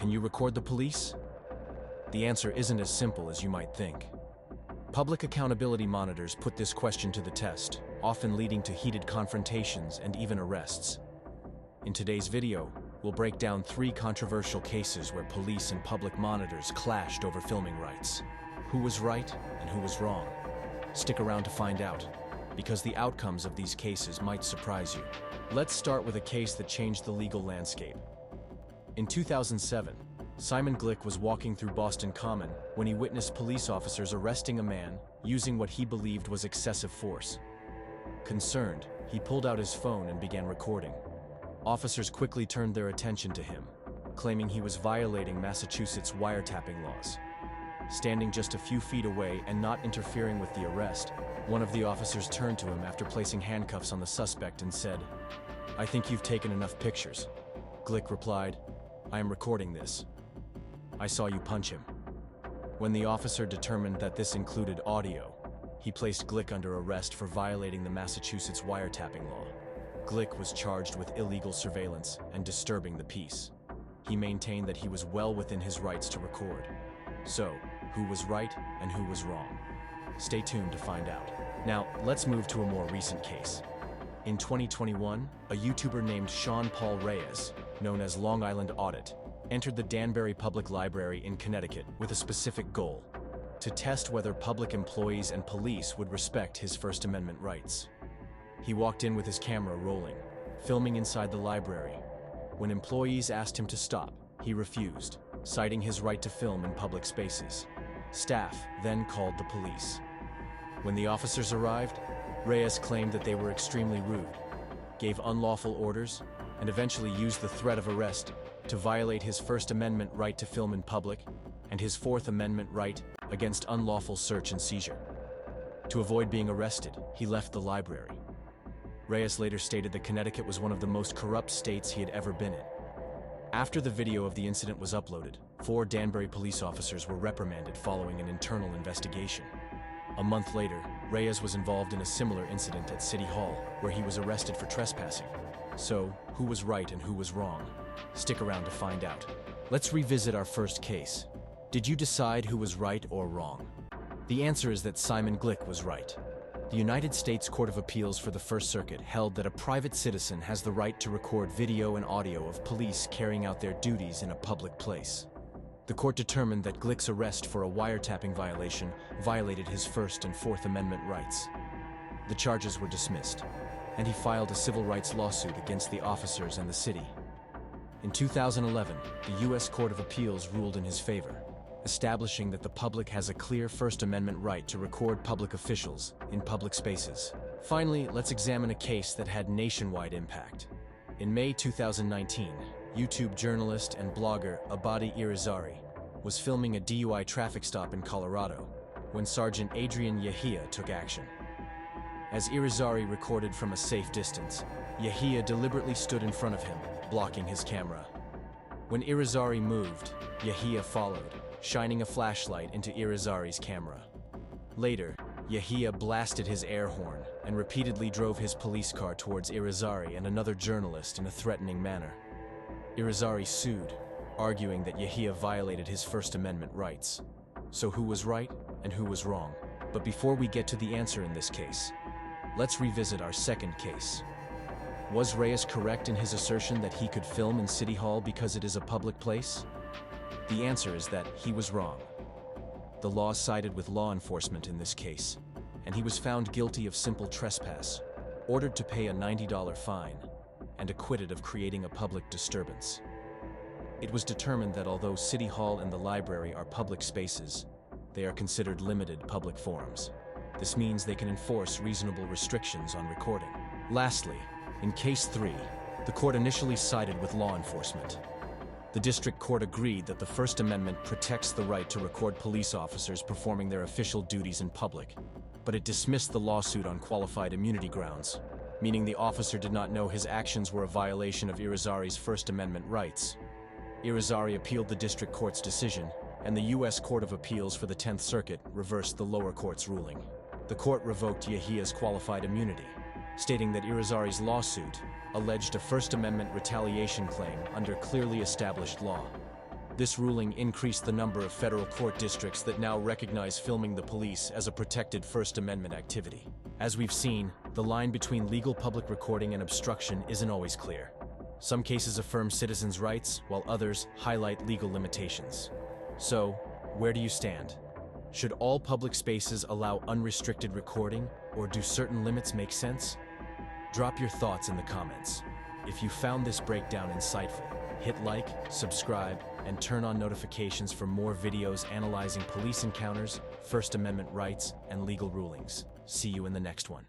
Can you record the police? The answer isn't as simple as you might think. Public accountability monitors put this question to the test, often leading to heated confrontations and even arrests. In today's video, we'll break down 3 controversial cases where police and public monitors clashed over filming rights. Who was right and who was wrong? Stick around to find out, because the outcomes of these cases might surprise you. Let's start with a case that changed the legal landscape. In 2007, Simon Glick was walking through Boston Common when he witnessed police officers arresting a man using what he believed was excessive force. Concerned, he pulled out his phone and began recording. Officers quickly turned their attention to him, claiming he was violating Massachusetts wiretapping laws. Standing just a few feet away and not interfering with the arrest, one of the officers turned to him after placing handcuffs on the suspect and said, "I think you've taken enough pictures." Glick replied, "I am recording this. I saw you punch him." When the officer determined that this included audio, he placed Glick under arrest for violating the Massachusetts wiretapping law. Glick was charged with illegal surveillance and disturbing the peace. He maintained that he was well within his rights to record. So, who was right and who was wrong? Stay tuned to find out. Now, let's move to a more recent case. In 2021, a YouTuber named Sean Paul Reyes, known as Long Island Audit, entered the Danbury Public Library in Connecticut with a specific goal: to test whether public employees and police would respect his First Amendment rights. He walked in with his camera rolling, filming inside the library. When employees asked him to stop, he refused, citing his right to film in public spaces. Staff then called the police. When the officers arrived, Reyes claimed that they were extremely rude, gave unlawful orders, and eventually used the threat of arrest to violate his First Amendment right to film in public and his Fourth Amendment right against unlawful search and seizure. To avoid being arrested, he left the library. Reyes later stated that Connecticut was one of the most corrupt states he had ever been in. After the video of the incident was uploaded, 4 Danbury police officers were reprimanded following an internal investigation. A month later, Reyes was involved in a similar incident at City Hall, where he was arrested for trespassing. So, who was right and who was wrong? Stick around to find out. Let's revisit our first case. Did you decide who was right or wrong? The answer is that Simon Glick was right. The United States Court of Appeals for the First Circuit held that a private citizen has the right to record video and audio of police carrying out their duties in a public place. The court determined that Glick's arrest for a wiretapping violation violated his First and Fourth Amendment rights. The charges were dismissed, and he filed a civil rights lawsuit against the officers and the city. In 2011, the U.S. Court of Appeals ruled in his favor, establishing that the public has a clear First Amendment right to record public officials in public spaces. Finally, let's examine a case that had nationwide impact. In May 2019, YouTube journalist and blogger Abadi Irizarry was filming a DUI traffic stop in Colorado when Sergeant Adrian Yahia took action. As Irizarry recorded from a safe distance, Yahia deliberately stood in front of him, blocking his camera. When Irizarry moved, Yahia followed, shining a flashlight into Irizarry's camera. Later, Yahia blasted his air horn and repeatedly drove his police car towards Irizarry and another journalist in a threatening manner. Irizarry sued, arguing that Yahia violated his First Amendment rights. So who was right and who was wrong? But before we get to the answer in this case, let's revisit our second case. Was Reyes correct in his assertion that he could film in City Hall because it is a public place? The answer is that he was wrong. The law sided with law enforcement in this case, and he was found guilty of simple trespass, ordered to pay a $90 fine, and acquitted of creating a public disturbance. It was determined that although City Hall and the library are public spaces, they are considered limited public forums. This means they can enforce reasonable restrictions on recording. Lastly, in Case 3, the court initially sided with law enforcement. The district court agreed that the First Amendment protects the right to record police officers performing their official duties in public, but it dismissed the lawsuit on qualified immunity grounds, meaning the officer did not know his actions were a violation of Irizarry's First Amendment rights. Irizarry appealed the district court's decision, and the U.S. Court of Appeals for the 10th Circuit reversed the lower court's ruling. The court revoked Yahia's qualified immunity, stating that Irizarry's lawsuit alleged a First Amendment retaliation claim under clearly established law. This ruling increased the number of federal court districts that now recognize filming the police as a protected First Amendment activity. As we've seen, the line between legal public recording and obstruction isn't always clear. Some cases affirm citizens' rights, while others highlight legal limitations. So, where do you stand? Should all public spaces allow unrestricted recording, or do certain limits make sense? Drop your thoughts in the comments. If you found this breakdown insightful, hit like, subscribe, and turn on notifications for more videos analyzing police encounters, First Amendment rights, and legal rulings. See you in the next one.